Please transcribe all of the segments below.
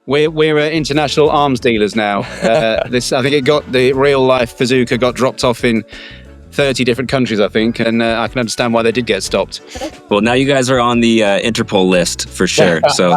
We're international arms dealers now. I think the real life Fizzooka got dropped off in 30 different countries, I think, and I can understand why they did get stopped. Well, now you guys are on the Interpol list for sure. So.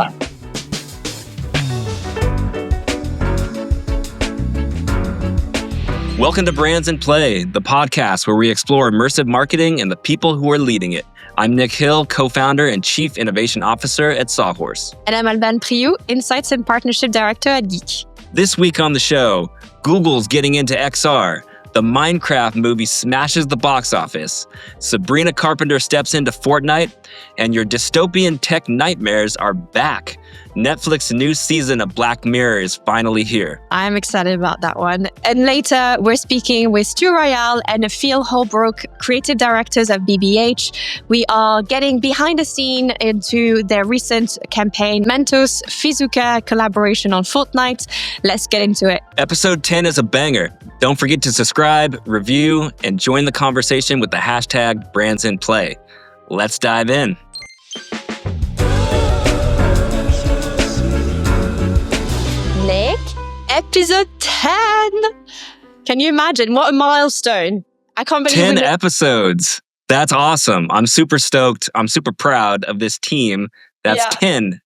Welcome to Brands in Play, the podcast where we explore immersive marketing and the people who are leading it. I'm 𝗜𝗍𝗶𝗱𝗲, co-founder and chief innovation officer at 𝗲𝗽𝗃𝗲. And I'm 𝗲𝗽𝗶𝗀𝗶𝗱𝗲, insights and partnership director at 𝗲𝗽𝗃𝗲. This week on the show, Google's getting into XR. The Minecraft movie smashes the box office. Sabrina Carpenter steps into Fortnite, and your dystopian tech nightmares are back. Netflix's new season of Black Mirror is finally here. I'm excited about that one. And later, we're speaking with Stu Royall and Holbrook, creative directors of BBH. We are getting behind the scene into their recent campaign, Mentos Fizzooka collaboration on Fortnite. Let's get into it. Episode 10 is a banger. Don't forget to subscribe, review, and join the conversation with the hashtag #BrandsInPlay. Let's dive in. Nick, episode 10. Can you imagine? What a milestone. I can't believe 10 episodes. That's awesome. I'm super stoked. I'm super proud of this team. That's 10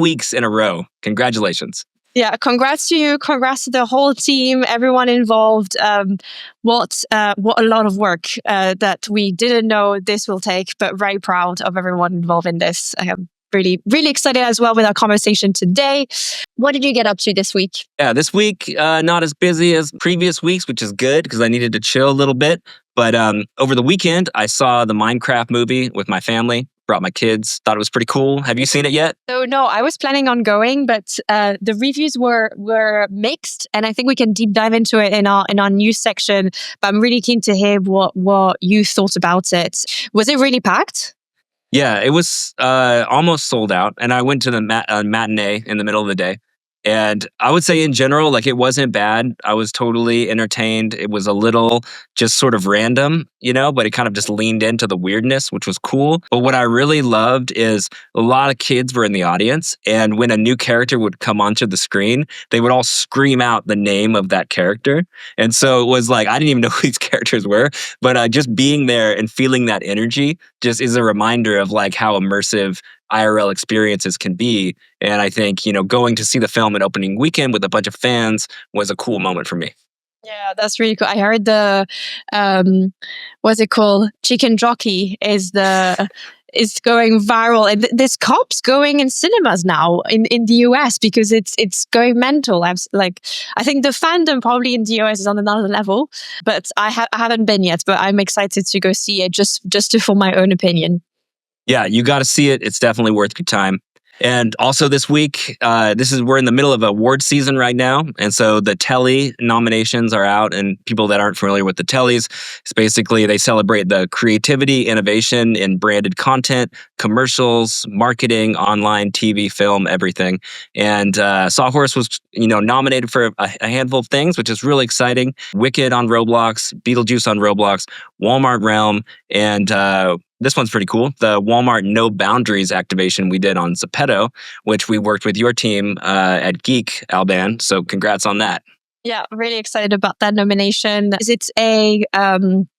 weeks in a row. Congratulations. Yeah, congrats to you. Congrats to the whole team, everyone involved. What a lot of work that we didn't know this will take, but very proud of everyone involved in this. I am really excited as well with our conversation today. What did you get up to this week? Yeah, this week, not as busy as previous weeks, which is good because I needed to chill a little bit. But over the weekend, I saw the Minecraft movie with my family. Brought my kids, thought it was pretty cool. Have you seen it yet? So no, I was planning on going, but the reviews were mixed, and I think we can deep dive into it in our news section. But I'm really keen to hear what you thought about it. Was it really packed? Yeah, it was almost sold out, and I went to the matinee in the middle of the day. And I would say in general, like it wasn't bad. I was totally entertained. It was a little just sort of random, but it kind of just leaned into the weirdness, which was cool. But what I really loved is a lot of kids were in the audience. And when a new character would come onto the screen, they would all scream out the name of that character. And so it was like, I didn't even know who these characters were, but just being there and feeling that energy just is a reminder of like how immersive IRL experiences can be. And I think, going to see the film at opening weekend with a bunch of fans was a cool moment for me. Yeah, that's really cool. I heard the, what's it called? Chicken jockey is going viral. And there's cops going in cinemas now in the US because it's going mental. I think the fandom probably in the US is on another level, but I haven't been yet, but I'm excited to go see it just to form my own opinion. Yeah, you got to see it. It's definitely worth your time. And also this week, we're in the middle of award season right now. And so the 𝗲𝗃𝗃 nominations are out. And people that aren't familiar with the 𝗲𝗃𝗃s, it's basically they celebrate the creativity, innovation in branded content, commercials, marketing, online, TV, film, everything. And 𝗲𝗽𝗃𝗃𝗃 was, nominated for a handful of things, which is really exciting. Wicked on Roblox, Beetlejuice on Roblox, Walmart Realm, and this one's pretty cool. The Walmart No Boundaries activation we did on Zepeto, which we worked with your team at Geek, Alban. So congrats on that. Yeah, really excited about that nomination. Is it a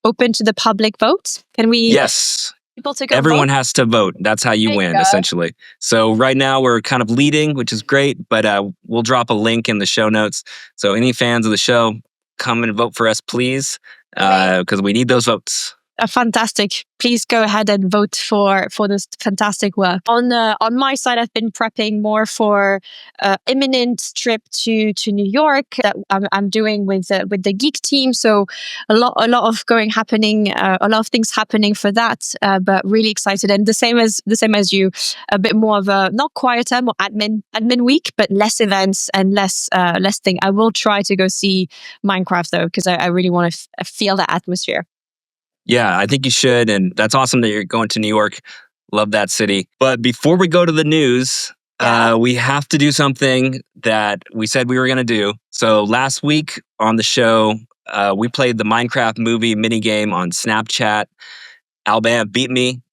open to the public vote? Can we? Yes. People to go Everyone vote? has to vote. That's how you win, essentially. So right now we're kind of leading, which is great, but we'll drop a link in the show notes. So any fans of the show, come and vote for us, please, because we need those votes. Fantastic. Please go ahead and vote for this fantastic work. On my side, I've been prepping more for imminent trip to New York that I'm doing with the Geek team. So a lot of a lot of things happening for that. But really excited, and the same as you, a bit more of a not quieter, more admin week, but less events and less thing. I will try to go see Minecraft though, because I really want to feel that atmosphere. Yeah, I think you should. And that's awesome that you're going to New York. Love that city. But before we go to the news, we have to do something that we said we were going to do. So last week on the show, we played the Minecraft movie minigame on Snapchat. Alban beat me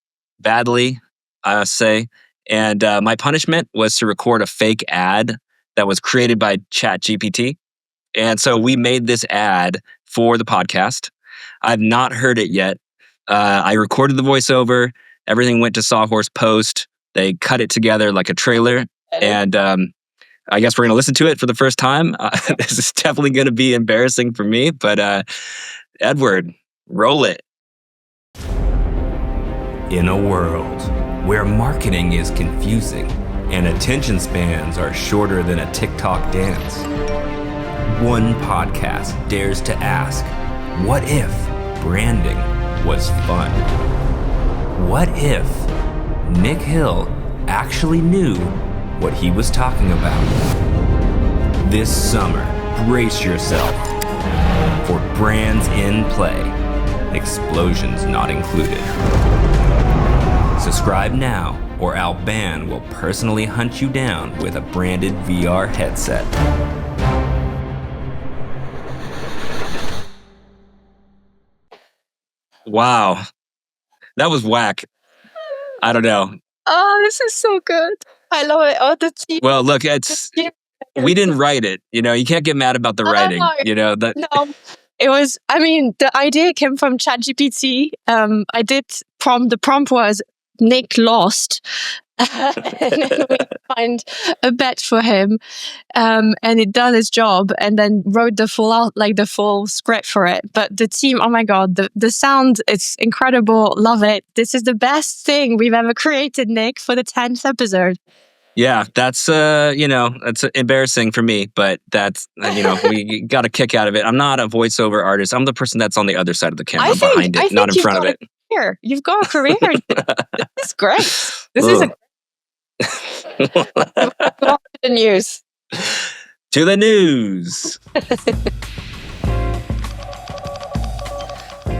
badly, I must say. And my punishment was to record a fake ad that was created by ChatGPT. And so we made this ad for the podcast. I've not heard it yet. I recorded the voiceover. Everything went to Sawhorse Post. They cut it together like a trailer. And I guess we're going to listen to it for the first time. This is definitely going to be embarrassing for me. But Edward, roll it. In a world where marketing is confusing and attention spans are shorter than a TikTok dance, one podcast dares to ask, what if branding was fun? What if Nick Hill actually knew what he was talking about? This summer, brace yourself for Brands in Play, explosions not included. Subscribe now, or Alban will personally hunt you down with a branded VR headset. Wow. That was whack. I don't know. Oh, this is so good. I love it. Oh, the team. Well, look, we didn't write it. You know, you can't get mad about the writing. You know, that. No, it was, I mean, the idea came from ChatGPT. The prompt was Nick lost. And then we find a bet for him. And it done its job and then wrote the full script for it. But the team, oh my God, the sound, it's incredible. Love it. This is the best thing we've ever created, Nick, for the 10th episode. Yeah, that's that's embarrassing for me, but that's we got a kick out of it. I'm not a voiceover artist. I'm the person that's on the other side of the camera, behind it, not in front of it. You've got a career. This is great. This is to the news. To the news.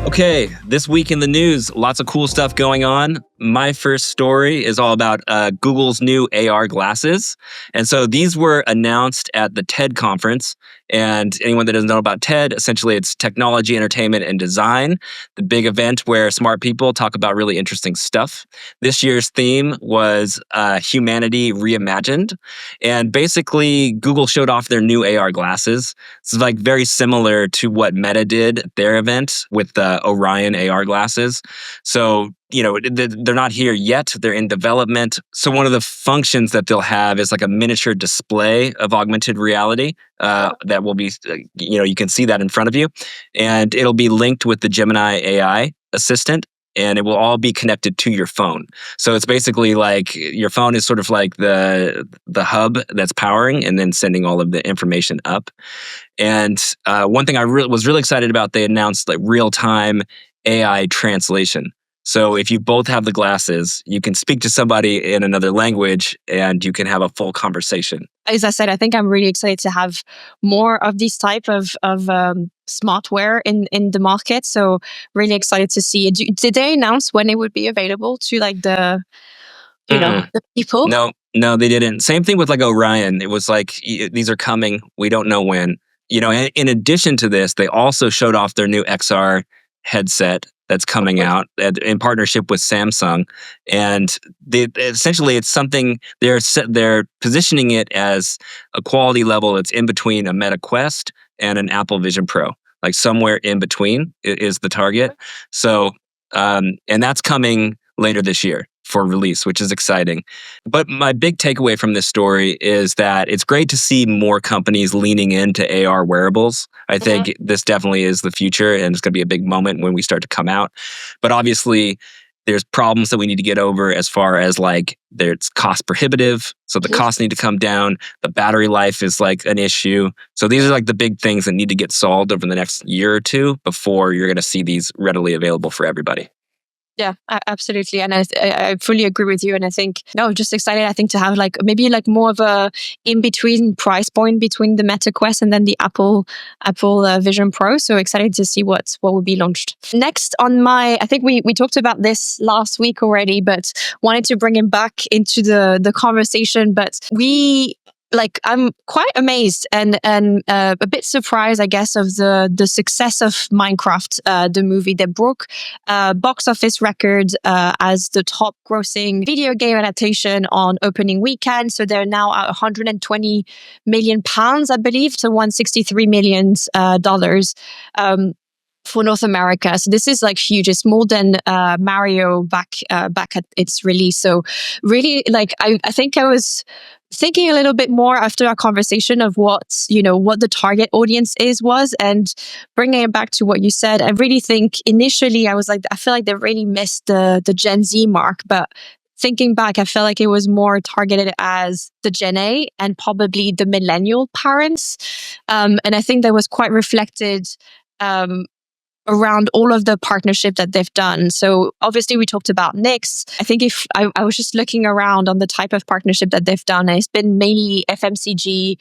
Okay, this week in the news, lots of cool stuff going on. My first story is all about Google's new AR glasses. And so these were announced at the TED conference. And anyone that doesn't know about TED, essentially it's technology, entertainment, and design, the big event where smart people talk about really interesting stuff. This year's theme was Humanity Reimagined. And basically, Google showed off their new AR glasses. It's like very similar to what Meta did at their event with the Orion AR glasses. So, they're not here yet. They're in development. So one of the functions that they'll have is like a miniature display of augmented reality that will be, you can see that in front of you. And it'll be linked with the Gemini AI assistant. And it will all be connected to your phone. So it's basically like your phone is sort of like the hub that's powering and then sending all of the information up. And one thing I was really excited about, they announced like real-time AI translation. So if you both have the glasses, you can speak to somebody in another language and you can have a full conversation. As I said, I think I'm really excited to have more of these type of smartware in the market. So really excited to see it. Did they announce when it would be available to like the people? No, they didn't. Same thing with like Orion. It was like, these are coming. We don't know when. In addition to this, they also showed off their new XR headset that's coming out in partnership with Samsung. And essentially it's something they're positioning it as a quality level that's in between a Meta Quest and an Apple Vision Pro. Like somewhere in between is the target. So, and that's coming later this year for release, which is exciting. But my big takeaway from this story is that it's great to see more companies leaning into AR wearables. I think this definitely is the future and it's going to be a big moment when we start to come out. But obviously, there's problems that we need to get over as far as like it's cost prohibitive. So the costs need to come down. The battery life is like an issue. So these are like the big things that need to get solved over the next year or two before you're going to see these readily available for everybody. Yeah, absolutely. And I fully agree with you. And I think, just excited, I think, to have like maybe like more of a in-between price point between the Meta Quest and then the Apple Vision Pro. So excited to see what will be launched. Next on I think we talked about this last week already, but wanted to bring it back into the conversation. But we like I'm quite amazed and a bit surprised, I guess, of the success of Minecraft, the movie that broke box office record as the top grossing video game adaptation on opening weekend. So they're now at 120 million pounds, I believe, to 163 million dollars. For North America. So this is like huge. It's more than Mario back at its release. So really, like I think I was thinking a little bit more after our conversation of what the target audience was, and bringing it back to what you said. I really think initially I was like, I feel like they really missed the Gen Z mark, but thinking back, I felt like it was more targeted as the Gen A and probably the millennial parents. And I think that was quite reflected around all of the partnership that they've done. So obviously we talked about 𝗶𝗀𝗃. I think if I was just looking around on the type of partnership that they've done, and it's been mainly FMCG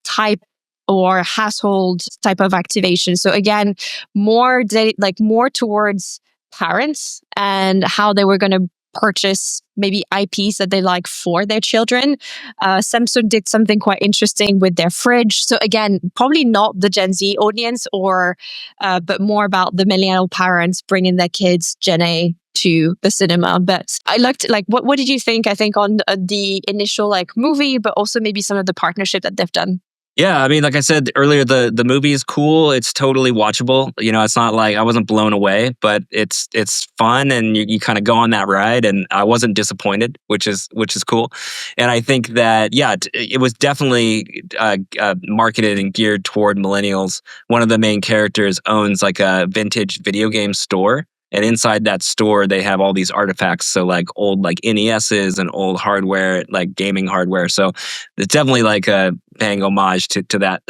type or household type of activation. So again, more towards parents and how they were going to purchase maybe IPs that they like for their children. Samsung did something quite interesting with their fridge. So again, probably not the Gen Z audience, but more about the millennial parents bringing their kids Gen A to the cinema. But I looked what did you think? I think on the initial movie, but also maybe some of the partnership that they've done. Yeah, I mean, like I said earlier, the movie is cool. It's totally watchable. It's not like I wasn't blown away, but it's fun, and you kind of go on that ride, and I wasn't disappointed, which is cool. And I think that it was definitely marketed and geared toward millennials. One of the main characters owns like a vintage video game store. And inside that store, they have all these artifacts. So like old NESs and old hardware, like gaming hardware. So it's definitely like paying homage to that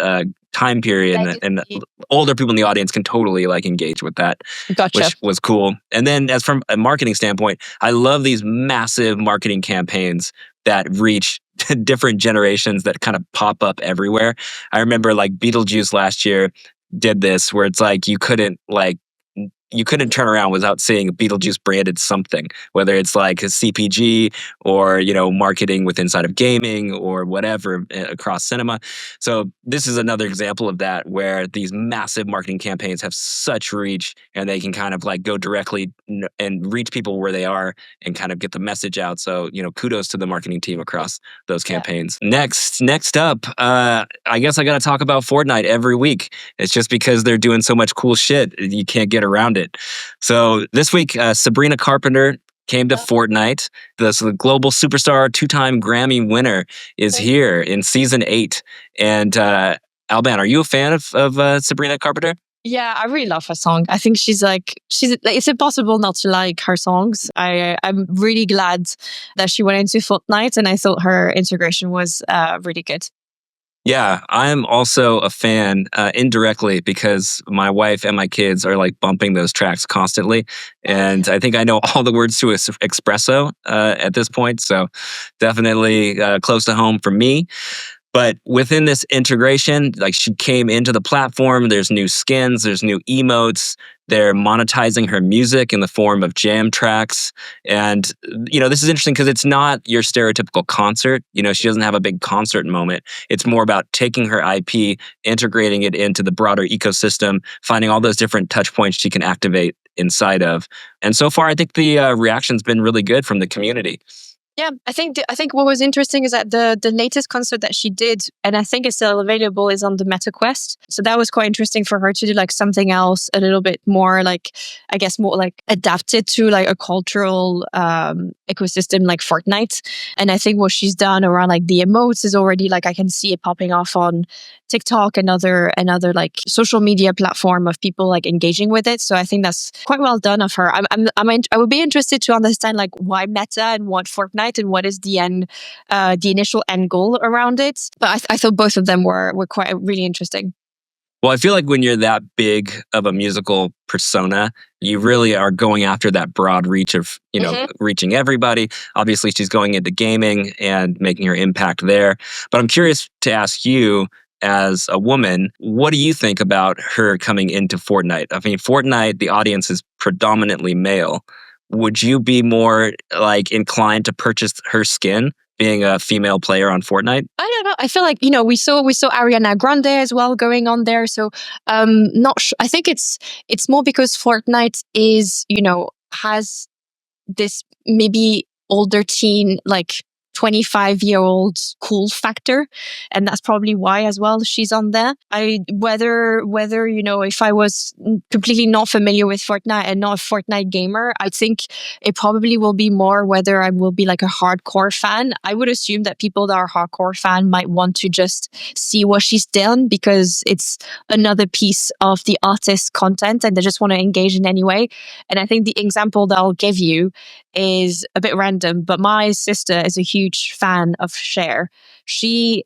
time period. And older people in the audience can totally engage with that, Gotcha. Which was cool. And then as from a marketing standpoint, I love these massive marketing campaigns that reach different generations that kind of pop up everywhere. I remember Beetlejuice last year did this where it's you couldn't turn around without seeing Beetlejuice branded something, whether it's like a CPG or, marketing with inside of gaming or whatever across cinema. So this is another example of that, where these massive marketing campaigns have such reach, and they can kind of go directly and reach people where they are and kind of get the message out. So, kudos to the marketing team across those campaigns. Yeah. Next up, I guess I got to talk about Fortnite every week. It's just because they're doing so much cool shit. You can't get around it. So this week, 𝗲𝗏𝗏𝗃 came to Fortnite. The global superstar, 2-time Grammy winner, is here in season 8. And Alban, are you a fan of 𝗲𝗏𝗏𝗃? Yeah, I really love her song. I think she's it's impossible not to like her songs. I'm really glad that she went into Fortnite, and I thought her integration was really good. Yeah, I'm also a fan indirectly because my wife and my kids are bumping those tracks constantly. And I think I know all the words to 𝗲𝗏𝗏𝗃 at this point. So definitely close to home for me. But within this integration, she came into the platform, there's new skins, there's new emotes, they're monetizing her music in the form of jam tracks. And, this is interesting because it's not your stereotypical concert. She doesn't have a big concert moment. It's more about taking her IP, integrating it into the broader ecosystem, finding all those different touch points she can activate inside of. And so far, I think the reaction's been really good from the community. Yeah, I think what was interesting is that the latest concert that she did, and I think it's still available, is on the Meta Quest. So that was quite interesting for her to do something else a little bit more more adapted to a cultural ecosystem like Fortnite. And I think what she's done around the emotes is already I can see it popping off on TikTok and other social media platform of people engaging with it. So I think that's quite well done of her. I would be interested to understand why Meta and what Fortnite and what is the initial end goal around it. But I thought both of them were quite really interesting. Well, I feel like when you're that big of a musical persona, you really are going after that broad reach of, reaching everybody. Obviously, she's going into gaming and making her impact there. But I'm curious to ask you, as a woman, what do you think about her coming into Fortnite? I mean, Fortnite, the audience is predominantly male. Would you be more inclined to purchase her skin being a female player on Fortnite? I don't know. I feel like, we saw Ariana Grande as well going on there. So not sure. I think it's more because Fortnite is, has this maybe older teen, like 25-year-old cool factor, and that's probably why as well she's on there. Whether if I was completely not familiar with Fortnite and not a Fortnite gamer, I think it probably will be more whether I will be like a hardcore fan. I would assume that people that are hardcore fan might want to just see what she's done because it's another piece of the artist's content and they just want to engage in any way. And I think the example that I'll give you is a bit random, but my sister is a huge fan of Cher. She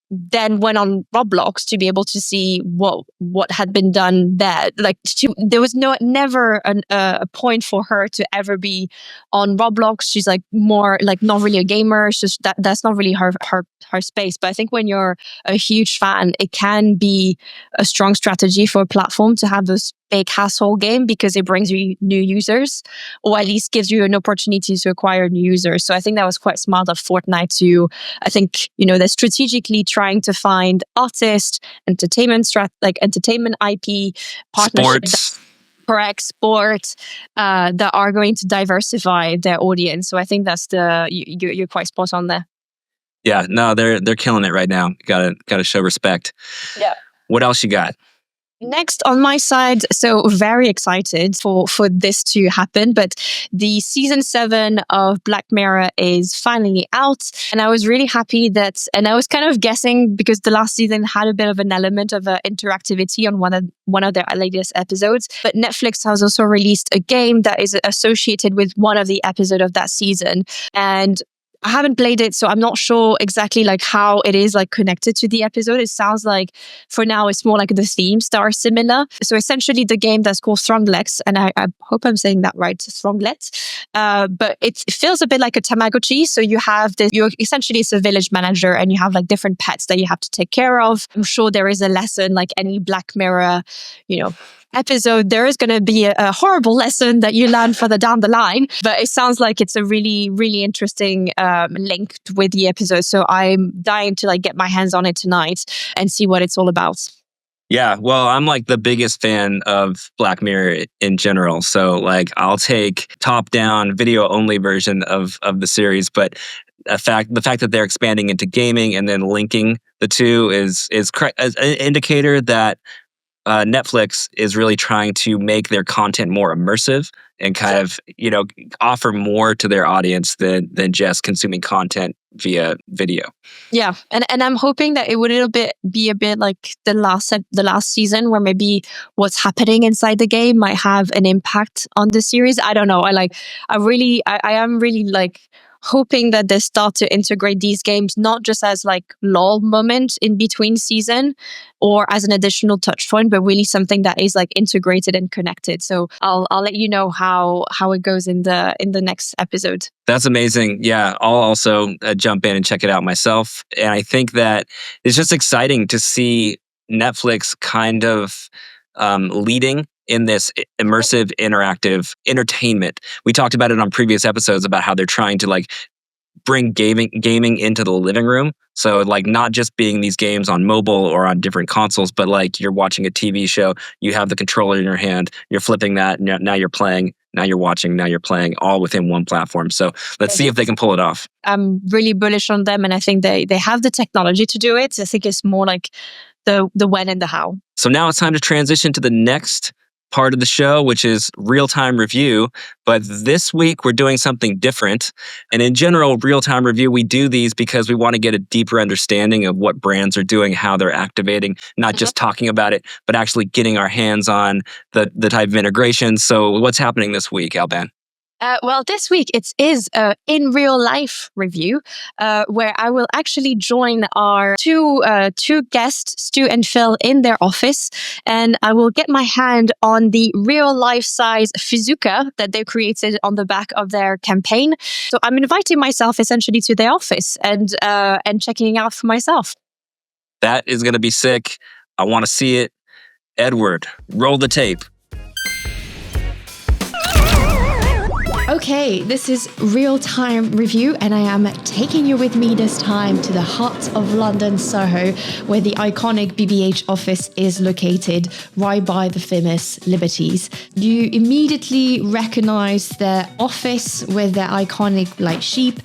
then went on Roblox to be able to see what had been done there. Like there was never a point for her to ever be on Roblox. She's like more like not really a gamer. It's just that's not really her space. But I think when you're a huge fan, it can be a strong strategy for a platform to have this big household game because it brings you new users, or at least gives you an opportunity to acquire new users. So I think that was quite smart of Fortnite to, I think, they're strategically trying to find artists, entertainment IP partnerships. Correct, sport that are going to diversify their audience. So I think that's you're quite spot on there. Yeah, no, they're killing it right now. Gotta show respect. Yeah. What else you got? Next on my side, so very excited for this to happen, but the season 7 of Black Mirror is finally out, and I was really happy and I was kind of guessing because the last season had a bit of an element of interactivity on one of their latest episodes, but Netflix has also released a game that is associated with one of the episodes of that season, and I haven't played it, so I'm not sure exactly like how it is like connected to the episode. It sounds like for now it's more like the themes that are similar. So essentially the game that's called 𝗲𝗚𝗃, and I hope I'm saying that right, 𝗲𝗚𝗃. But it feels a bit like a Tamagotchi. So you have essentially it's a village manager and you have like different pets that you have to take care of. I'm sure there is a lesson like any Black Mirror, episode, there is going to be a horrible lesson that you learn further down the line, but it sounds like it's a really, really interesting link with the episode. So I'm dying to like get my hands on it tonight and see what it's all about. Yeah, well, I'm like the biggest fan of Black Mirror in general. So like I'll take top-down video-only version of the series, but the fact that they're expanding into gaming and then linking the two is an indicator that Netflix is really trying to make their content more immersive and kind of, offer more to their audience than just consuming content via video. Yeah, and I'm hoping that it would be a bit like the last season, where maybe what's happening inside the game might have an impact on the series. I don't know. I am really like hoping that they start to integrate these games not just as like lull moment in between season or as an additional touch point, but really something that is like integrated and connected. So I'll let you know how it goes in the next episode. That's amazing. Yeah, I'll also jump in and check it out myself. And I think that it's just exciting to see Netflix kind of leading in this immersive, interactive entertainment. We talked about it on previous episodes about how they're trying to like bring gaming into the living room. So like not just being these games on mobile or on different consoles, but like you're watching a TV show, you have the controller in your hand, you're flipping that, now you're playing, now you're watching, now you're playing, all within one platform. So let's see if they can pull it off. I'm really bullish on them, and I think they have the technology to do it. I think it's more like the when and the how. So now it's time to transition to the next part of the show, which is real-time review. But this week we're doing something different. And in general, real-time review, we do these because we want to get a deeper understanding of what brands are doing, how they're activating, not just talking about it, but actually getting our hands on the type of integration. So what's happening this week, Alban? Well, this week it is in real life review, where I will actually join our two guests, Stu and Phil, in their office, and I will get my hand on the real life size Fizzooka that they created on the back of their campaign. So I'm inviting myself essentially to their office and checking it out for myself. That is going to be sick. I want to see it. Edward, roll the tape. Okay, this is real-time review, and I am taking you with me this time to the heart of London, Soho, where the iconic BBH office is located, right by the famous Liberties. You immediately recognize their office with their iconic black sheep.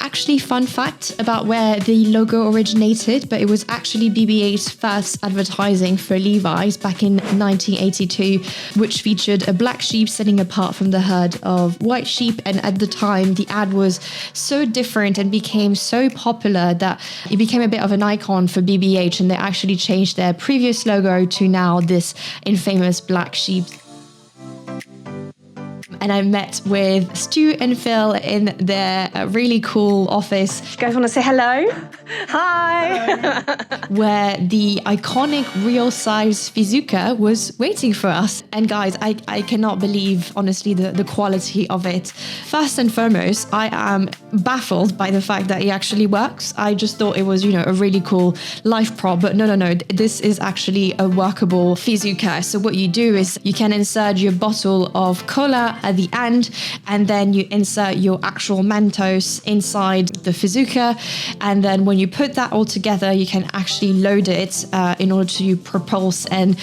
Actually, fun fact about where the logo originated, but it was actually BBH's first advertising for Levi's back in 1982, which featured a black sheep standing apart from the herd of white sheep. And at the time, the ad was so different and became so popular that it became a bit of an icon for BBH, and they actually changed their previous logo to now this infamous black sheep. And I met with Stu and Phil in their really cool office. You guys want to say hello? Hi! Where the iconic real-size Fizzooka was waiting for us. And guys, I cannot believe, honestly, the quality of it. First and foremost, I am baffled by the fact that it actually works. I just thought it was, a really cool life prop, but no. This is actually a workable Fizzooka. So what you do is you can insert your bottle of cola at the end, and then you insert your actual Mentos inside the Fizzooka, and then when you put that all together, you can actually load it in order to propulse and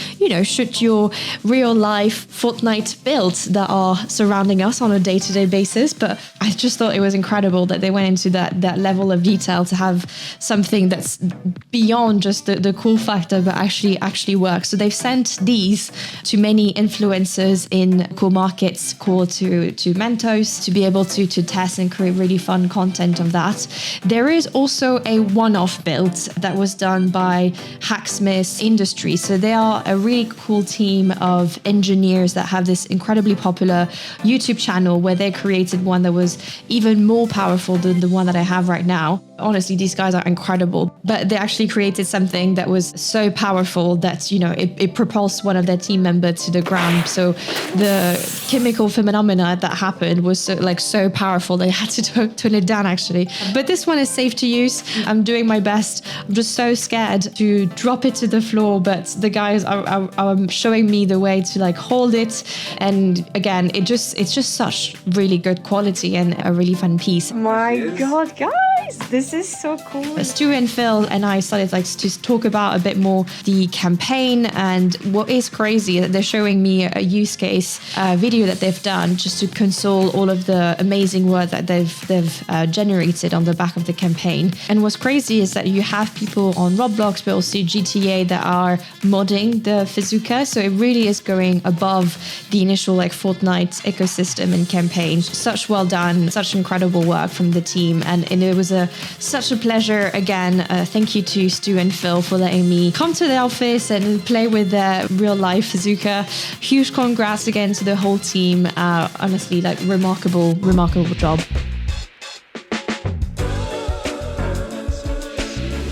shoot your real life Fortnite builds that are surrounding us on a day-to-day basis. But I just thought it was incredible that they went into that level of detail to have something that's beyond just the cool factor, but actually works. So they've sent these to many influencers in cool markets, cool to Mentos, to be able to test and create really fun content of that. There is also a one-off build that was done by Hacksmith Industries. So they are a really cool team of engineers that have this incredibly popular YouTube channel where they created one that was even more powerful than the one that I have right now. Honestly, these guys are incredible, but they actually created something that was so powerful that, it propulsed one of their team members to the ground. So the chemical phenomena that happened was so powerful, they had to tone it down actually. But this one is safe to use. I'm doing my best. I'm just so scared to drop it to the floor, but the guys are showing me the way to hold it. And again, it's just such really good quality and a really fun piece. My God, guys, this is so cool. Stu and Phil and I started to talk about a bit more the campaign, and what is crazy that they're showing me a use case video that they've done just to console all of the amazing work that they've generated on the back of the campaign. And what's crazy is that you have people on Roblox, but also GTA that are modding the Fizzooka. So it really is going above the initial Fortnite ecosystem and campaign. Such well done, such incredible work from the team, and it was such a pleasure again. Thank you to Stu and Phil for letting me come to the office and play with their real life Fizzooka. Huge congrats again to the whole team. Honestly, remarkable job.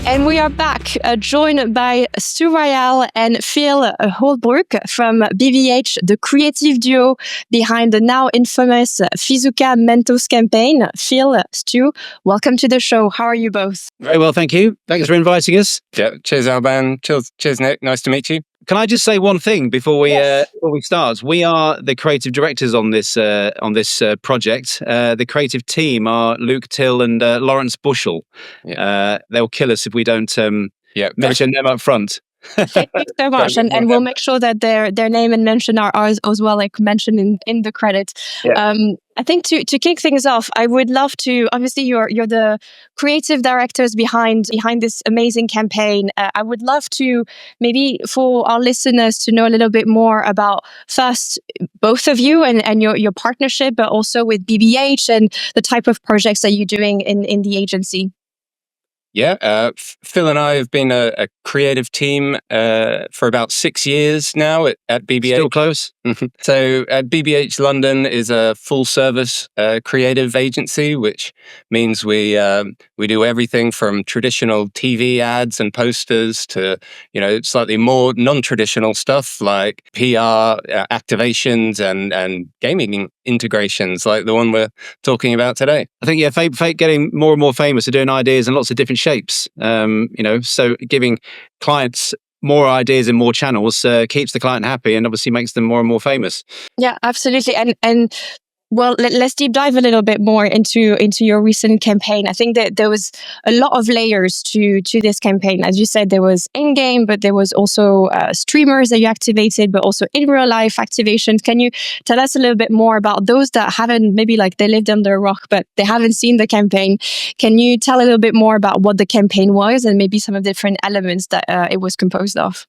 And we are back, joined by Stu Royall and Phil Holbrook from BBH, the creative duo behind the now infamous Fizzooka Mentos campaign. Phil, Stu, welcome to the show. How are you both? Very well, thank you. Thanks for inviting us. Yeah, cheers, Alban. Cheers, Nick. Nice to meet you. Can I just say one thing before we start? We are the creative directors on this project. The creative team are Luke Till and Lawrence Bushell. Yeah. They'll kill us if we don't mention them up front. Thank you so much, and we'll make sure that their name and mention are as well mentioned in the credits. Yeah. I think to kick things off, I would love to. Obviously, you're the creative directors behind this amazing campaign. I would love to maybe for our listeners to know a little bit more about first both of you and your partnership, but also with BBH and the type of projects that you're doing in the agency. Yeah, Phil and I have been a creative team for about 6 years now at BBH. Still close. So BBH London is a full-service creative agency, which means we do everything from traditional TV ads and posters to slightly more non-traditional stuff like PR activations and gaming integrations, like the one we're talking about today. I think Fake getting more and more famous are doing ideas in lots of different shapes. So giving clients more ideas and more channels keeps the client happy and obviously makes them more and more famous. Yeah, absolutely. And Well, let's deep dive a little bit more into your recent campaign. I think that there was a lot of layers to this campaign. As you said, there was in-game, but there was also streamers that you activated, but also in real life activations. Can you tell us a little bit more about those that haven't, maybe like they lived under a rock, but they haven't seen the campaign? Can you tell a little bit more about what the campaign was and maybe some of the different elements that it was composed of?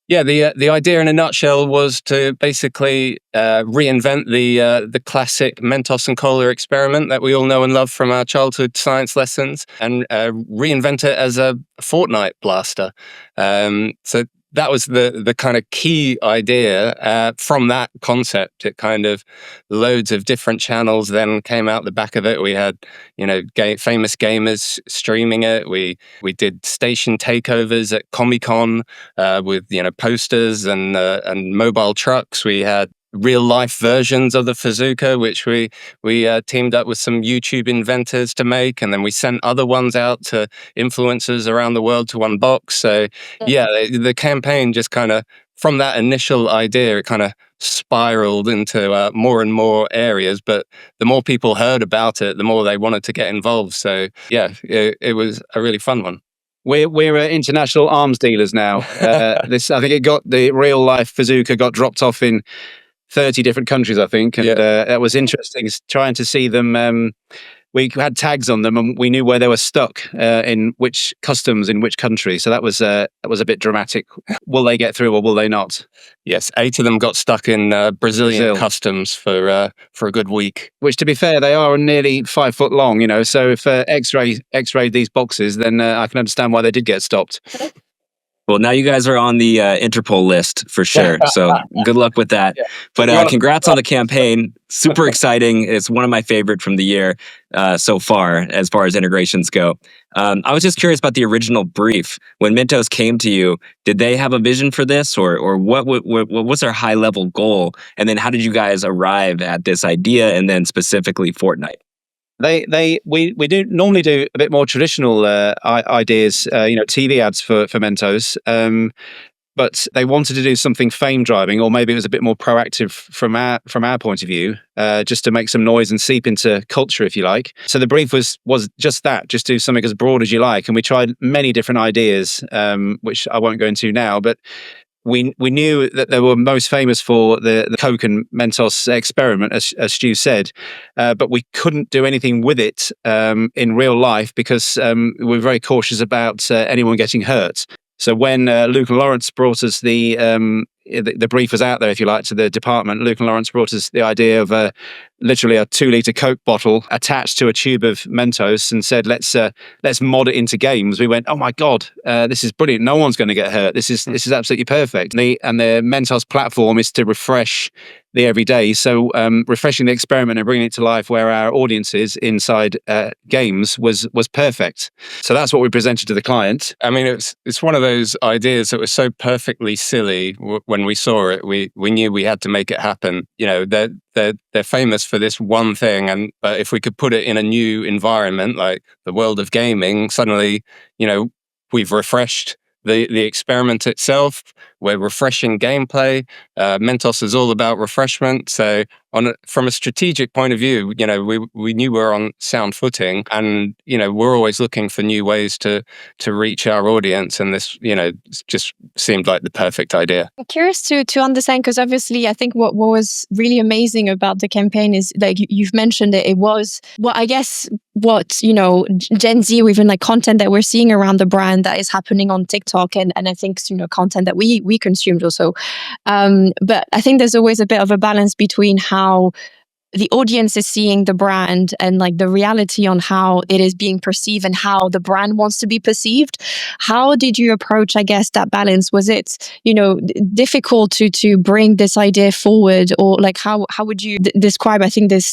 Yeah, the idea in a nutshell was to basically reinvent the classic Mentos and Cola experiment that we all know and love from our childhood science lessons, and reinvent it as a Fortnite blaster. So that was the kind of key idea. From that concept, it kind of loads of different channels then came out the back of it. We had, famous gamers streaming it. We did station takeovers at Comic-Con with posters and mobile trucks. We had real life versions of the Fizzooka, which we teamed up with some YouTube inventors to make, and then we sent other ones out to influencers around the world to unbox. So yeah, the campaign just kind of, from that initial idea, it kind of spiraled into more and more areas. But the more people heard about it, the more they wanted to get involved. So yeah, it was a really fun one. We're international arms dealers now. I think the real life Fizzooka got dropped off in 30 different countries, I think. And that was interesting, trying to see them. We had tags on them and we knew where they were stuck, in which customs, in which country. So that was a bit dramatic. Will they get through or will they not? Yes, 8 of them got stuck in Brazilian customs for a good week. Which, to be fair, they are nearly 5 foot long, So if X-rayed these boxes, then I can understand why they did get stopped. Well, now you guys are on the Interpol list for sure. So good luck with that. But congrats on the campaign. Super exciting. It's one of my favorite from the year so far as integrations go. I was just curious about the original brief. When Mentos came to you, did they have a vision for this, or what was their high level goal? And then how did you guys arrive at this idea, and then specifically Fortnite? We do normally do a bit more traditional ideas, TV ads for Mentos, but they wanted to do something fame driving, or maybe it was a bit more proactive from our point of view, just to make some noise and seep into culture, if you like. So the brief was just that, just do something as broad as you like, and we tried many different ideas, which I won't go into now, but we knew that they were most famous for the Coke and Mentos experiment, as Stu said, but we couldn't do anything with it in real life because we were very cautious about anyone getting hurt. So when Luke and Lawrence brought us the brief was out there, if you like, to the department, Luke and Lawrence brought us the idea of literally a 2-litre Coke bottle attached to a tube of Mentos and said, let's mod it into games. We went, oh my God, this is brilliant. No one's going to get hurt. This is absolutely perfect. And the Mentos platform is to refresh the everyday. So refreshing the experiment and bringing it to life where our audience is inside games was perfect. So that's what we presented to the client. I mean, it's one of those ideas that was so perfectly silly. When we saw it, we knew we had to make it happen. They're famous for this one thing, and if we could put it in a new environment like the world of gaming, suddenly, we've refreshed the experiment itself. We're refreshing gameplay. Mentos is all about refreshment. So from a strategic point of view, we knew we were on sound footing, and we're always looking for new ways to reach our audience, and this just seemed like the perfect idea. I'm curious to understand, because obviously I think what was really amazing about the campaign is, like you've mentioned it was what Gen Z, or even like content that we're seeing around the brand that is happening on TikTok, and I think content that we consumed also, but I think there's always a bit of a balance between how the audience is seeing the brand and like the reality on how it is being perceived and how the brand wants to be perceived. How did you approach, I guess, that balance? Was it, difficult to bring this idea forward, or like how would you describe, I think this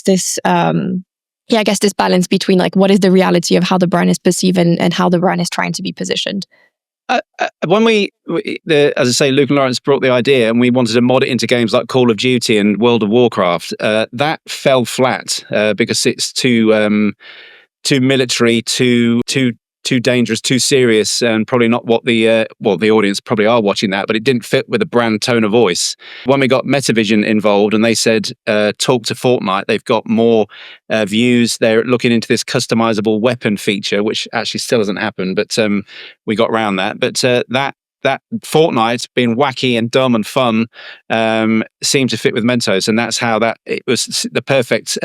balance between like what is the reality of how the brand is perceived and how the brand is trying to be positioned? When as I say, Luke and Lawrence brought the idea, and we wanted to mod it into games like Call of Duty and World of Warcraft, that fell flat because it's too military, too too dangerous, too serious, and probably not what the audience probably are watching that, but it didn't fit with the brand tone of voice. When we got Metavision involved and they said, talk to Fortnite, they've got more views. They're looking into this customizable weapon feature, which actually still hasn't happened, but we got around that. But that Fortnite being wacky and dumb and fun seemed to fit with Mentos, and that's how it was the perfect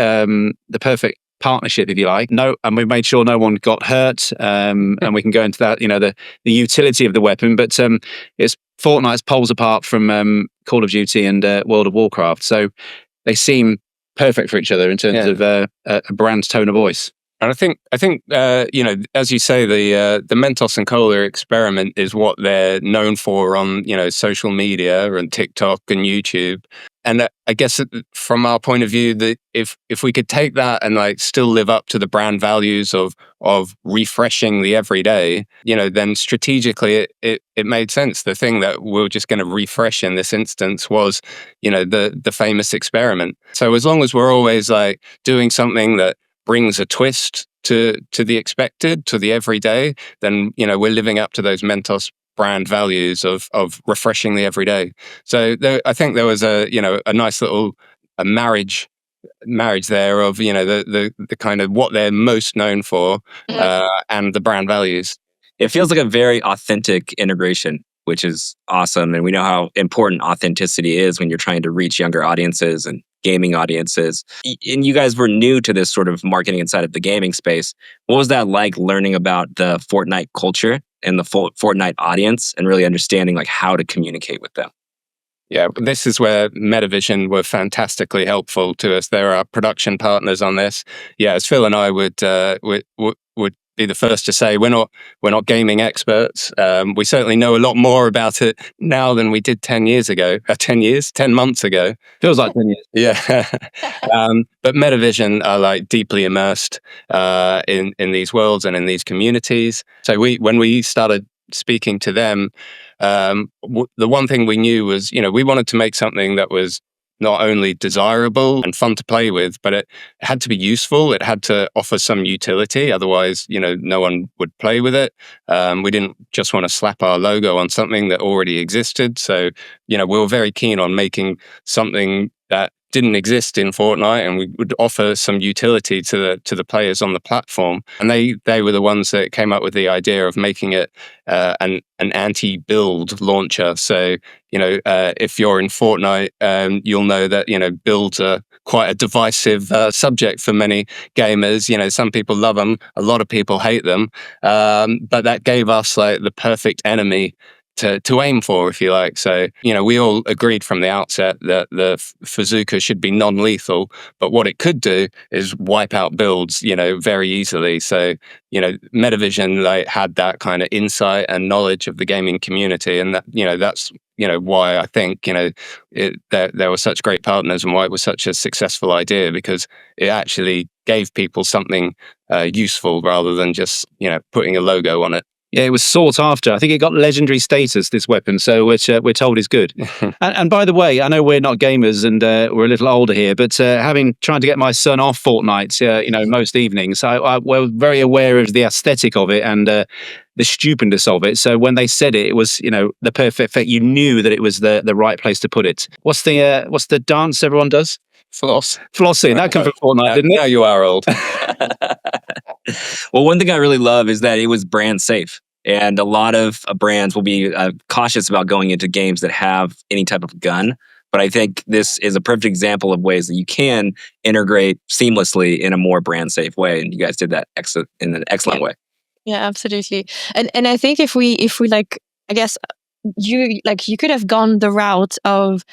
partnership, if you like. And we made sure no one got hurt, and we can go into that, the utility of the weapon. But it's Fortnite's poles apart from Call of Duty and World of Warcraft, so they seem perfect for each other in terms of a brand tone of voice. And I think as you say, the Mentos and Cola experiment is what they're known for on social media and TikTok and YouTube. And I guess from our point of view, that if we could take that and like still live up to the brand values of refreshing the everyday, then strategically it made sense. The thing that we're just going to refresh in this instance was, the famous experiment. So as long as we're always like doing something that brings a twist to the expected, to the everyday, then we're living up to those Mentos brand values of refreshing the everyday. So I think there was a nice little marriage there of the kind of what they're most known for and the brand values. It feels like a very authentic integration, which is awesome. And we know how important authenticity is when you're trying to reach younger audiences and gaming audiences. And you guys were new to this sort of marketing inside of the gaming space. What was that like, learning about the Fortnite culture and the Fortnite audience and really understanding like how to communicate with them? Yeah, this is where Metavision were fantastically helpful to us. They're our production partners on this. Yeah, as Phil and I would be the first to say, we're not gaming experts. We certainly know a lot more about it now than we did 10 years ago. 10 months ago. Feels like 10 years. Yeah. But Metavision are like deeply immersed in these worlds and in these communities. So when we started speaking to them, the one thing we knew was, we wanted to make something that was not only desirable and fun to play with, but it had to be useful. It had to offer some utility. Otherwise, no one would play with it. We didn't just want to slap our logo on something that already existed. So, we were very keen on making something that didn't exist in Fortnite, and we would offer some utility to the players on the platform. And they were the ones that came up with the idea of making it an anti-build launcher. So if you're in Fortnite, you'll know that builds are quite a divisive subject for many gamers. Some people love them, a lot of people hate them, but that gave us like the perfect enemy to aim for, if you like. So, we all agreed from the outset that the Fizzooka should be non-lethal, but what it could do is wipe out builds, very easily. So, Metavision had that kind of insight and knowledge of the gaming community, and that, that's why I think there were such great partners and why it was such a successful idea, because it actually gave people something useful rather than just putting a logo on it. Yeah, it was sought after. I think it got legendary status, this weapon, so which we're told is good. And by the way, I know we're not gamers and we're a little older here, but having tried to get my son off Fortnite, most evenings, I was very aware of the aesthetic of it and the stupidness of it. So when they said it was, the perfect fit, you knew that it was the right place to put it. What's the dance everyone does? Flossing. That comes from Fortnite, didn't it? Now you are old. Well, one thing I really love is that it was brand safe. And a lot of brands will be cautious about going into games that have any type of gun. But I think this is a perfect example of ways that you can integrate seamlessly in a more brand safe way. And you guys did that in an excellent way. Yeah, absolutely. And I think if we like, I guess you could have gone the route of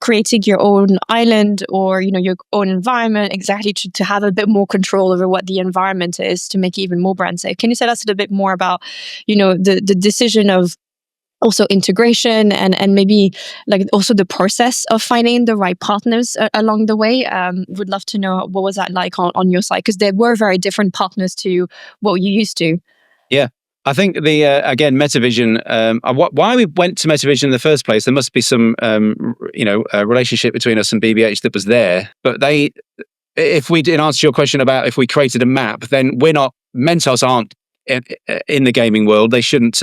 creating your own island or your own environment, exactly to have a bit more control over what the environment is, to make it even more brand safe. Can you tell us a little bit more about the decision of also integration and maybe like also the process of finding the right partners along the way? Would love to know what was that like on your side, because there were very different partners to what you used to. Yeah. I think again, Metavision, why we went to Metavision in the first place, there must be some, relationship between us and BBH that was there. But in answer to your question about if we created a map, then Mentos aren't in the gaming world. They shouldn't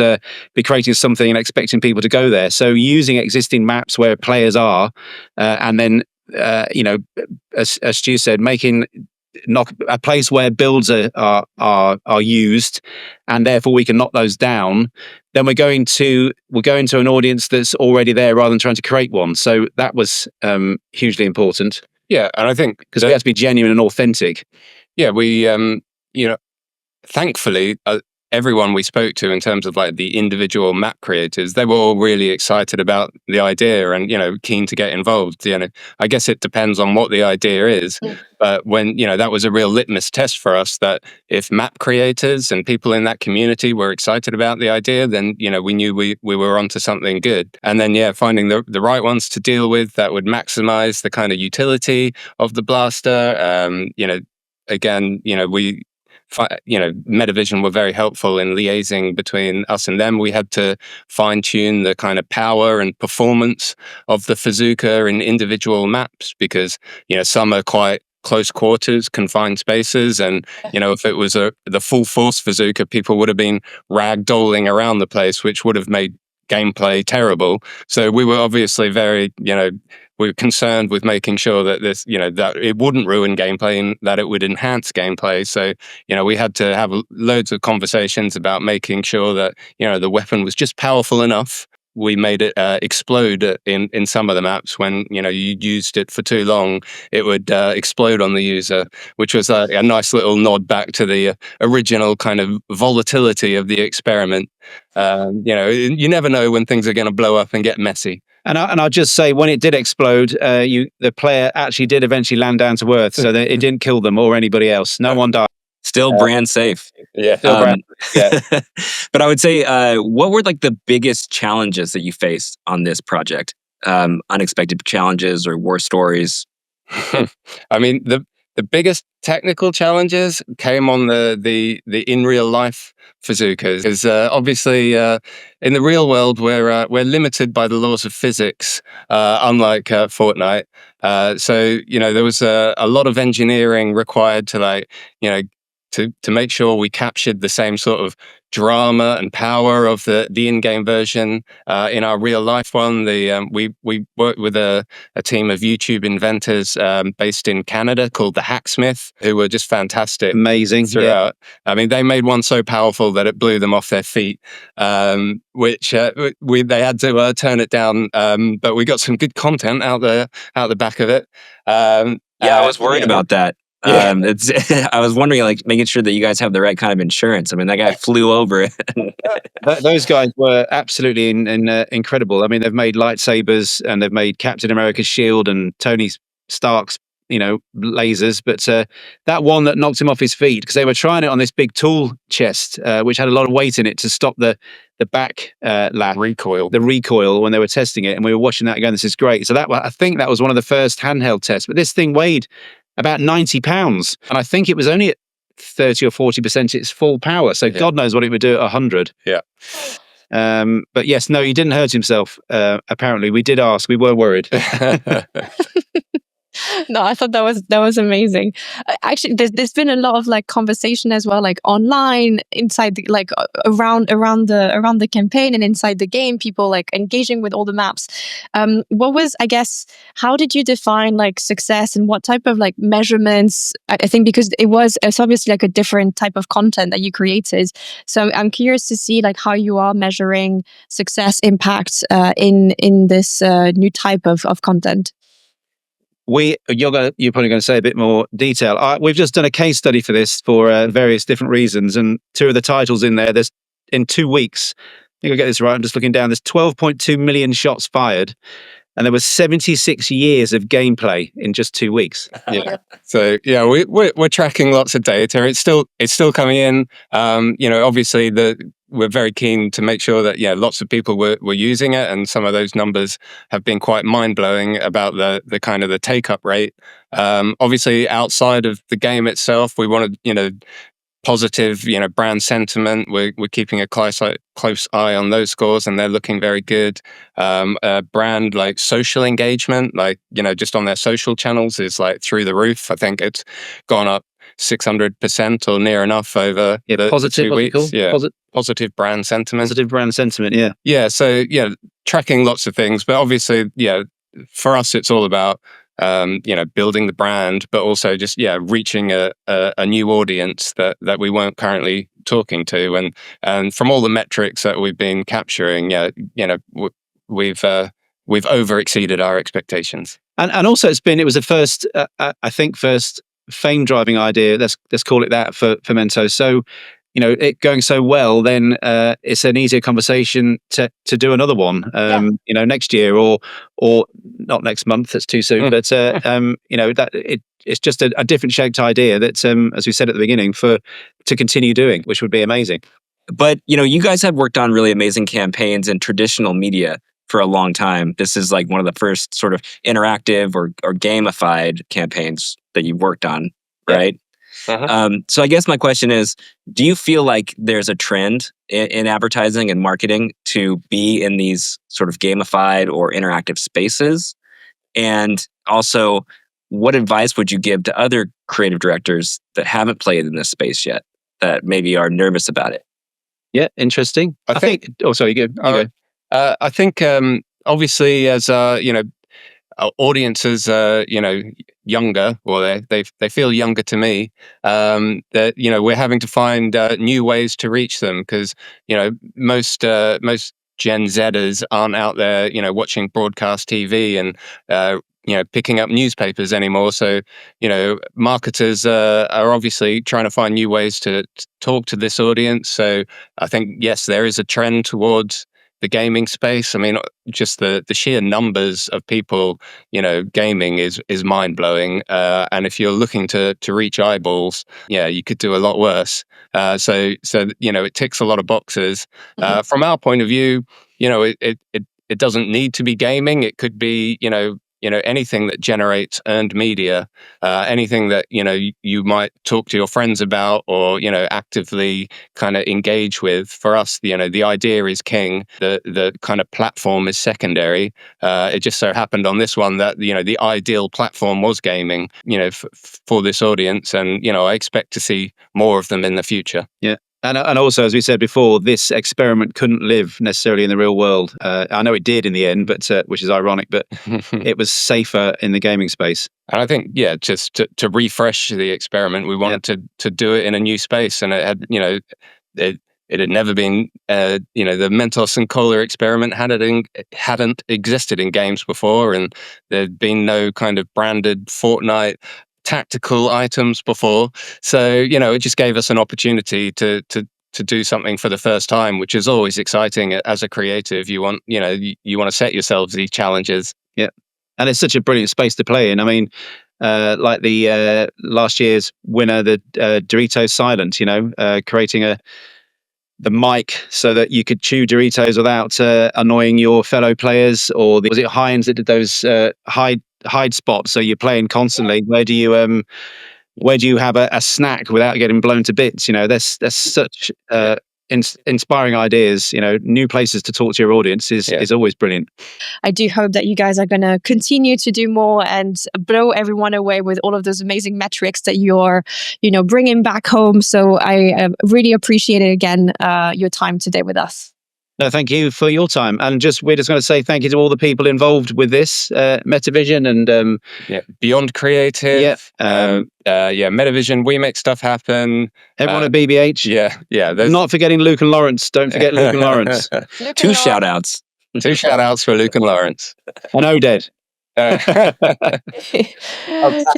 be creating something and expecting people to go there. So using existing maps where players are, and then as Stu said, making a place where builds are used, and therefore we can knock those down. Then we'll go into an audience that's already there rather than trying to create one. So that was hugely important. Yeah, and I think because we have to be genuine and authentic. Yeah, we thankfully, everyone we spoke to in terms of like the individual map creators, they were all really excited about the idea and, keen to get involved. I guess it depends on what the idea is. But when, that was a real litmus test for us, that if map creators and people in that community were excited about the idea, then, we knew we were onto something good. And then, finding the right ones to deal with that would maximize the kind of utility of the blaster. Again, Metavision were very helpful in liaising between us and them. We had to fine tune the kind of power and performance of the Fizzooka in individual maps because, some are quite close quarters, confined spaces. And, if it was the full force Fizzooka, people would have been ragdolling around the place, which would have made gameplay terrible. So we were obviously very, we were concerned with making sure that this, that it wouldn't ruin gameplay and that it would enhance gameplay. So, we had to have loads of conversations about making sure that, the weapon was just powerful enough. We made it explode in some of the maps when, you used it for too long, it would explode on the user, which was a nice little nod back to the original kind of volatility of the experiment. You never know when things are going to blow up and get messy. And I'll just say, when it did explode, the player actually did eventually land down to earth, so that it didn't kill them or anybody else. No one died. Still brand safe. Yeah. Still brand. Yeah. But I would say, what were like the biggest challenges that you faced on this project? Unexpected challenges or war stories? I mean, the biggest technical challenges came on the in real life Fizzookas. Because obviously, in the real world, we're limited by the laws of physics, unlike Fortnite. So there was a lot of engineering required to to make sure we captured the same sort of drama and power of the in-game version in our real life one. We worked with a team of YouTube inventors based in Canada called 𝗲𝗽𝗶𝗀𝗲, who were just fantastic. Amazing throughout. Yeah. I mean, they made one so powerful that it blew them off their feet, which they had to turn it down. But we got some good content out the back of it. I was worried about that. Yeah. I was wondering, making sure that you guys have the right kind of insurance. I mean, that guy flew over it. Those guys were absolutely incredible. I mean, they've made lightsabers and they've made Captain America's shield and Tony Stark's, lasers. But that one that knocked him off his feet, because they were trying it on this big tool chest, which had a lot of weight in it to stop the back recoil when they were testing it. And we were watching that going, this is great. So I think that was one of the first handheld tests. But this thing weighed about 90 pounds. And I think it was only at 30 or 40% its full power. So God knows what it would do at 100. Yeah. But yes, no, he didn't hurt himself. Apparently, we did ask. We were worried. No, I thought that was amazing. Actually, there's been a lot of conversation as well, online, inside the, around the campaign and inside the game. People engaging with all the maps. What was, I guess, how did you define success and what type of measurements? I think because it's obviously a different type of content that you created. So I'm curious to see how you are measuring success impact in this new type of content. You're probably going to say a bit more detail. We've just done a case study for this for various different reasons, and two of the titles in there. There's in 2 weeks. I think I'll get this right. I'm just looking down. There's 12.2 million shots fired, and there was 76 years of gameplay in just 2 weeks. Yeah. So we're tracking lots of data. It's still coming in. Obviously we're very keen to make sure that lots of people were using it, and some of those numbers have been quite mind-blowing about the kind of the take-up rate. Obviously, outside of the game itself, we wanted positive brand sentiment. We're keeping a close eye on those scores, and they're looking very good. Brand social engagement, just on their social channels is through the roof. I think it's gone up 600% or near enough over the positive 2 weeks. Yeah, positive brand sentiment. Positive brand sentiment. Yeah. Yeah. So tracking lots of things, but obviously, for us, it's all about building the brand, but also just reaching a new audience that we weren't currently talking to, and from all the metrics that we've been capturing, we've over exceeded our expectations. And also it was the first, I think, first fame driving idea. Let's call it that for Mentos. So, it going so well, then it's an easier conversation to do another one, next year or not next month. That's too soon. But it's just a different shaped idea that, as we said at the beginning, to continue doing, which would be amazing. But you guys have worked on really amazing campaigns in traditional media for a long time. This is like one of the first sort of interactive or gamified campaigns that you've worked on, right? Uh-huh. So I guess my question is, do you feel like there's a trend in advertising and marketing to be in these sort of gamified or interactive spaces? And also, what advice would you give to other creative directors that haven't played in this space yet, that maybe are nervous about it? Yeah, interesting. I think. Oh, sorry, you go. I think obviously as audiences younger, or they feel younger to me, that we're having to find new ways to reach them, because most Gen Zers aren't out there watching broadcast TV and picking up newspapers anymore. So marketers are obviously trying to find new ways to talk to this audience. So I think, yes, there is a trend towards the gaming space. I mean, just the sheer numbers of people, gaming is mind blowing. And if you're looking to reach eyeballs, you could do a lot worse. So it ticks a lot of boxes. From our point of view, it doesn't need to be gaming. It could be, anything that generates earned media, anything that you might talk to your friends about, or actively kind of engage with. For us, the idea is king. The kind of platform is secondary. It just so happened on this one that the ideal platform was gaming, for this audience, and I expect to see more of them in the future. Yeah. And also, as we said before, this experiment couldn't live necessarily in the real world. I know it did in the end, but which is ironic, but it was safer in the gaming space. And I think, just to refresh the experiment, we wanted to do it in a new space, and it had, it had never been, the Mentos and Cola experiment hadn't existed in games before, and there'd been no kind of branded Fortnite tactical items before. So, it just gave us an opportunity to do something for the first time, which is always exciting as a creative. You want, you want to set yourselves these challenges. Yeah. And it's such a brilliant space to play in. I mean, like the last year's winner, the Doritos Silent, creating the mic so that you could chew Doritos without annoying your fellow players, or was it Heinz that did those hide spots? So you're playing constantly. Where do you have a snack without getting blown to bits? There's such inspiring ideas. New places to talk to your audience is always brilliant. I do hope that you guys are going to continue to do more and blow everyone away with all of those amazing metrics that you're, bringing back home. So I really appreciate it again, your time today with us. No, thank you for your time. And we're just going to say thank you to all the people involved with this, Metavision and Beyond Creative. Metavision, we make stuff happen. Everyone at BBH. Not forgetting Luke and Lawrence. Don't forget Luke and Lawrence. Two shout outs. Two shout outs for Luke and Lawrence. And Oded. Thank you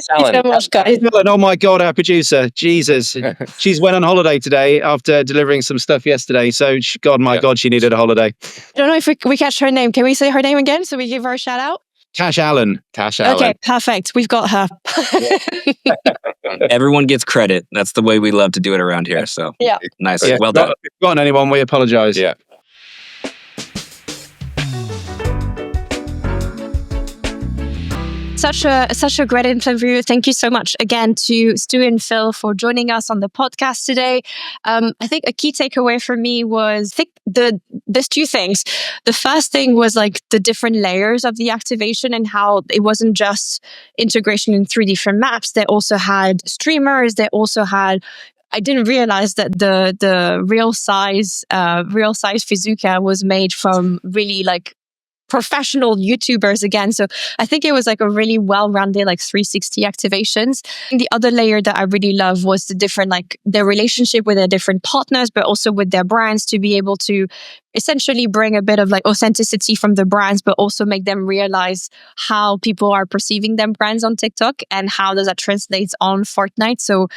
so much, guys. Oh my God, our producer, Jesus, she's went on holiday today after delivering some stuff yesterday. So, God, she needed a holiday. I don't know if we catch her name. Can we say her name again so we give her a shout out? Tash Allen. Okay, perfect. We've got her. Everyone gets credit. That's the way we love to do it around here. So nice. Yeah, well done. If we've forgotten anyone, we apologize. Yeah. Such a great interview. Thank you so much again to Stu and Phil for joining us on the podcast today. I think a key takeaway for me was there's two things. The first thing was like the different layers of the activation and how it wasn't just integration in 3 different maps. They also had streamers. They also had, I didn't realize that the real size Fizzooka was made from really like professional YouTubers again. So I think it was like a really well-rounded like 360 activations. And the other layer that I really love was the different like their relationship with their different partners, but also with their brands to be able to essentially bring a bit of like authenticity from the brands, but also make them realize how people are perceiving them brands on TikTok and how does that translate on Fortnite. So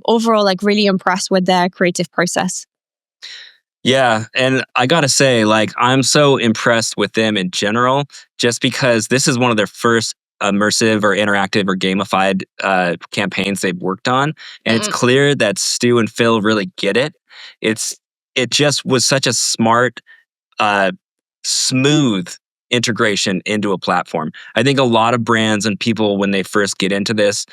overall, like really impressed with their creative process. Yeah, and I gotta say, like, I'm so impressed with them in general, just because this is one of their first immersive or interactive or gamified campaigns they've worked on, and it's clear that Stu and Phil really get it. It just was such a smart, smooth integration into a platform. I think a lot of brands and people, when they first get into this,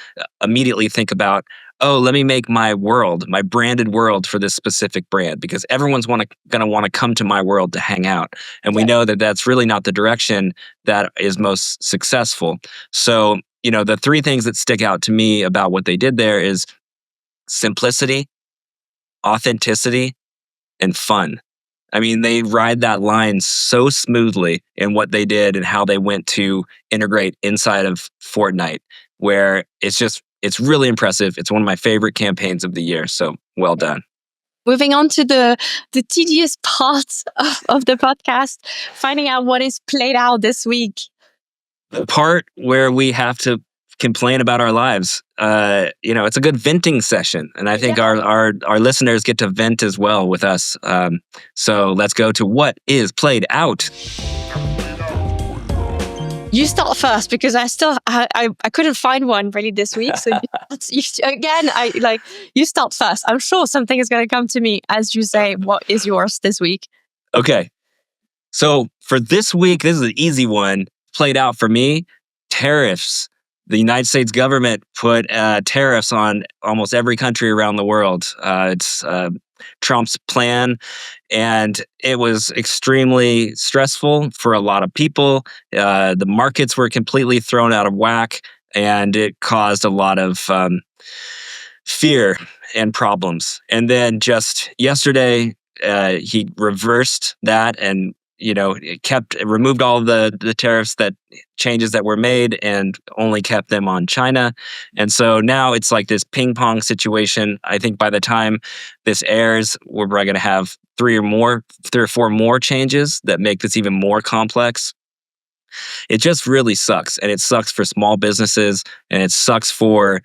immediately think about, oh, let me make my world, my branded world for this specific brand, because everyone's going to want to come to my world to hang out. And we know that that's really not the direction that is most successful. So, you know, the 3 things that stick out to me about what they did there is simplicity, authenticity, and fun. I mean, they ride that line so smoothly in what they did and how they went to integrate inside of Fortnite, where it's really impressive. It's one of my favorite campaigns of the year. So well done. Moving on to the tedious part of the podcast, finding out what is played out this week. The part where we have to complain about our lives. You know, it's a good venting session. And I think our listeners get to vent as well with us. So let's go to what is played out. You start first because I couldn't find one really this week. So you start first. I'm sure something is going to come to me as you say, what is yours this week? Okay. So for this week, this is an easy one. Played out for me, tariffs. The United States government put tariffs on almost every country around the world. It's Trump's plan, and it was extremely stressful for a lot of people. The markets were completely thrown out of whack, and it caused a lot of fear and problems. And then just yesterday, he reversed that and removed all of the tariffs changes that were made and only kept them on China. And so now it's like this ping pong situation. I think by the time this airs, we're probably going to have 3 or 4 more changes that make this even more complex. It just really sucks. And it sucks for small businesses, and it sucks for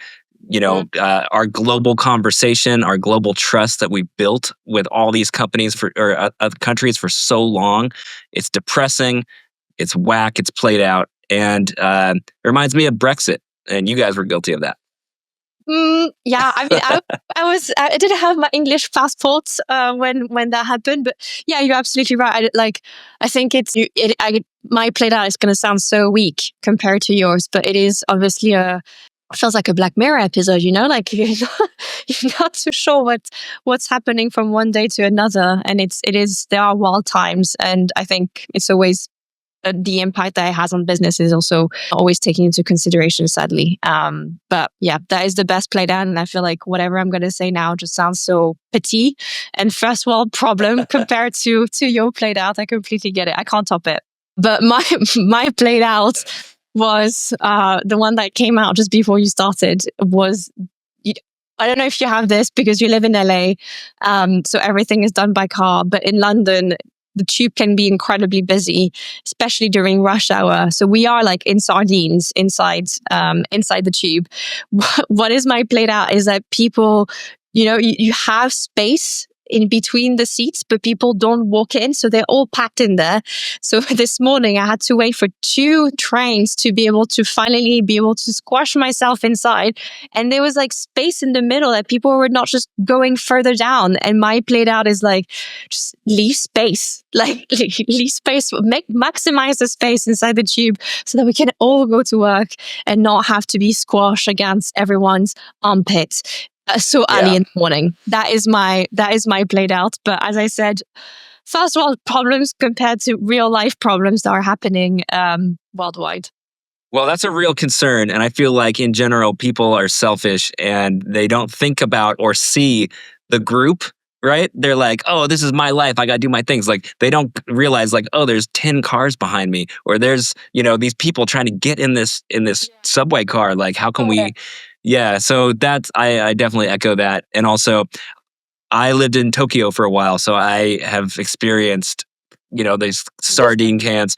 our global conversation, our global trust that we built with all these companies countries for so long. It's depressing. It's whack. It's played out. And it reminds me of Brexit. And you guys were guilty of that. Yeah, I mean, I didn't have my English passport when that happened, but yeah, you're absolutely right. I think my played out is going to sound so weak compared to yours, but it is obviously feels like a Black Mirror episode, like you're not too sure what's happening from one day to another, and there are wild times, and I think it's always the impact that it has on business is also always taken into consideration, sadly. But yeah, that is the best played out, and I feel like whatever I'm going to say now just sounds so petty and first world problem compared to your played out. I completely get it. I can't top it. But my played out was the one that came out just before you started. I don't know if you have this because you live in LA, so everything is done by car. But in London, the tube can be incredibly busy, especially during rush hour. So we are like in sardines inside the tube. What is my played out is that people, you have space in between the seats, but people don't walk in. So they're all packed in there. So this morning I had to wait for 2 trains to be able to finally be able to squash myself inside. And there was like space in the middle that people were not just going further down. And my played out is like, just leave space, like leave space, maximize the space inside the tube so that we can all go to work and not have to be squashed against everyone's armpit. So early in the morning. That is my played out. But as I said, first world problems compared to real life problems that are happening worldwide. Well, that's a real concern. And I feel like in general, people are selfish and they don't think about or see the group, right? They're like, oh, this is my life. I got to do my things. Like they don't realize like, oh, there's 10 cars behind me, or there's, these people trying to get in this subway car. Like, how can we... Yeah, so that's, I definitely echo that. And also, I lived in Tokyo for a while, so I have experienced, these sardine cans.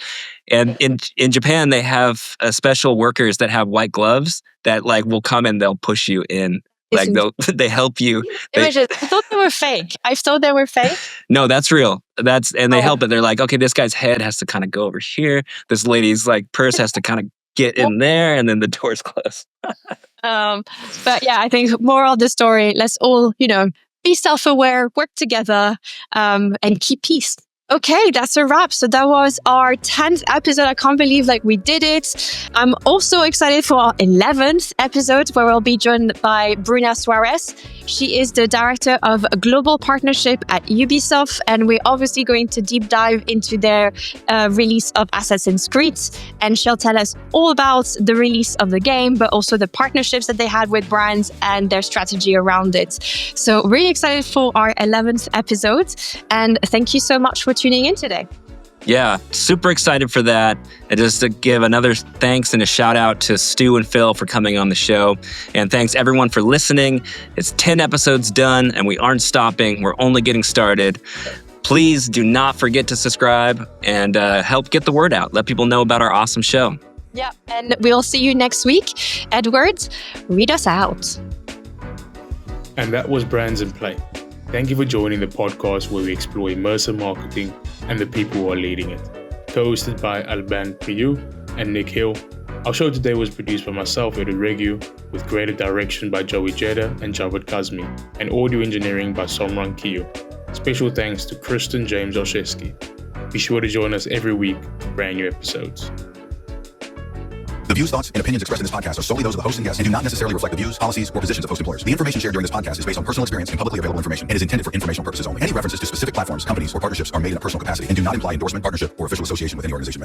And in Japan, they have special workers that have white gloves that like will come and they'll push you in. Like they help you. I thought they were fake. I thought they were fake. No, that's real. They help it. They're like, okay, this guy's head has to kind of go over here. This lady's like purse has to kind of get in there, and then the doors close. But yeah, I think moral of the story, let's all, be self-aware, work together, and keep peace. Okay, that's a wrap. So that was our 10th episode. I can't believe we did it. I'm also excited for our 11th episode where we'll be joined by 𝗜희𝘀𝗶𝗱𝗲. She is the director of global partnership at Ubisoft, and we're obviously going to deep dive into their release of Assassin's Creed, and she'll tell us all about the release of the game, but also the partnerships that they had with brands and their strategy around it. So really excited for our 11th episode, and thank you so much for tuning in today. Yeah, super excited for that. And just to give another thanks and a shout out to Stu and Phil for coming on the show. And thanks everyone for listening. It's 10 episodes done and we aren't stopping. We're only getting started. Please do not forget to subscribe and help get the word out. Let people know about our awesome show. Yeah, and we'll see you next week. Edward, read us out. And that was Brands in Play. Thank you for joining the podcast where we explore immersive marketing and the people who are leading it. Co-hosted by unpack and Nick Hill. Our show today was produced by myself, 𝗜ļ𝘀𝗶𝗱𝗲, with creative direction by 𝗲𝗽𝗀𝗃 and 𝗲𝗽𝗀𝗃, and audio engineering by 𝗲𝗏𝗃. Special thanks to Kristen James Olszewski. Be sure to join us every week for brand new episodes. The views, thoughts, and opinions expressed in this podcast are solely those of the host and guests and do not necessarily reflect the views, policies, or positions of host employers. The information shared during this podcast is based on personal experience and publicly available information and is intended for informational purposes only. Any references to specific platforms, companies, or partnerships are made in a personal capacity and do not imply endorsement, partnership, or official association with any organization.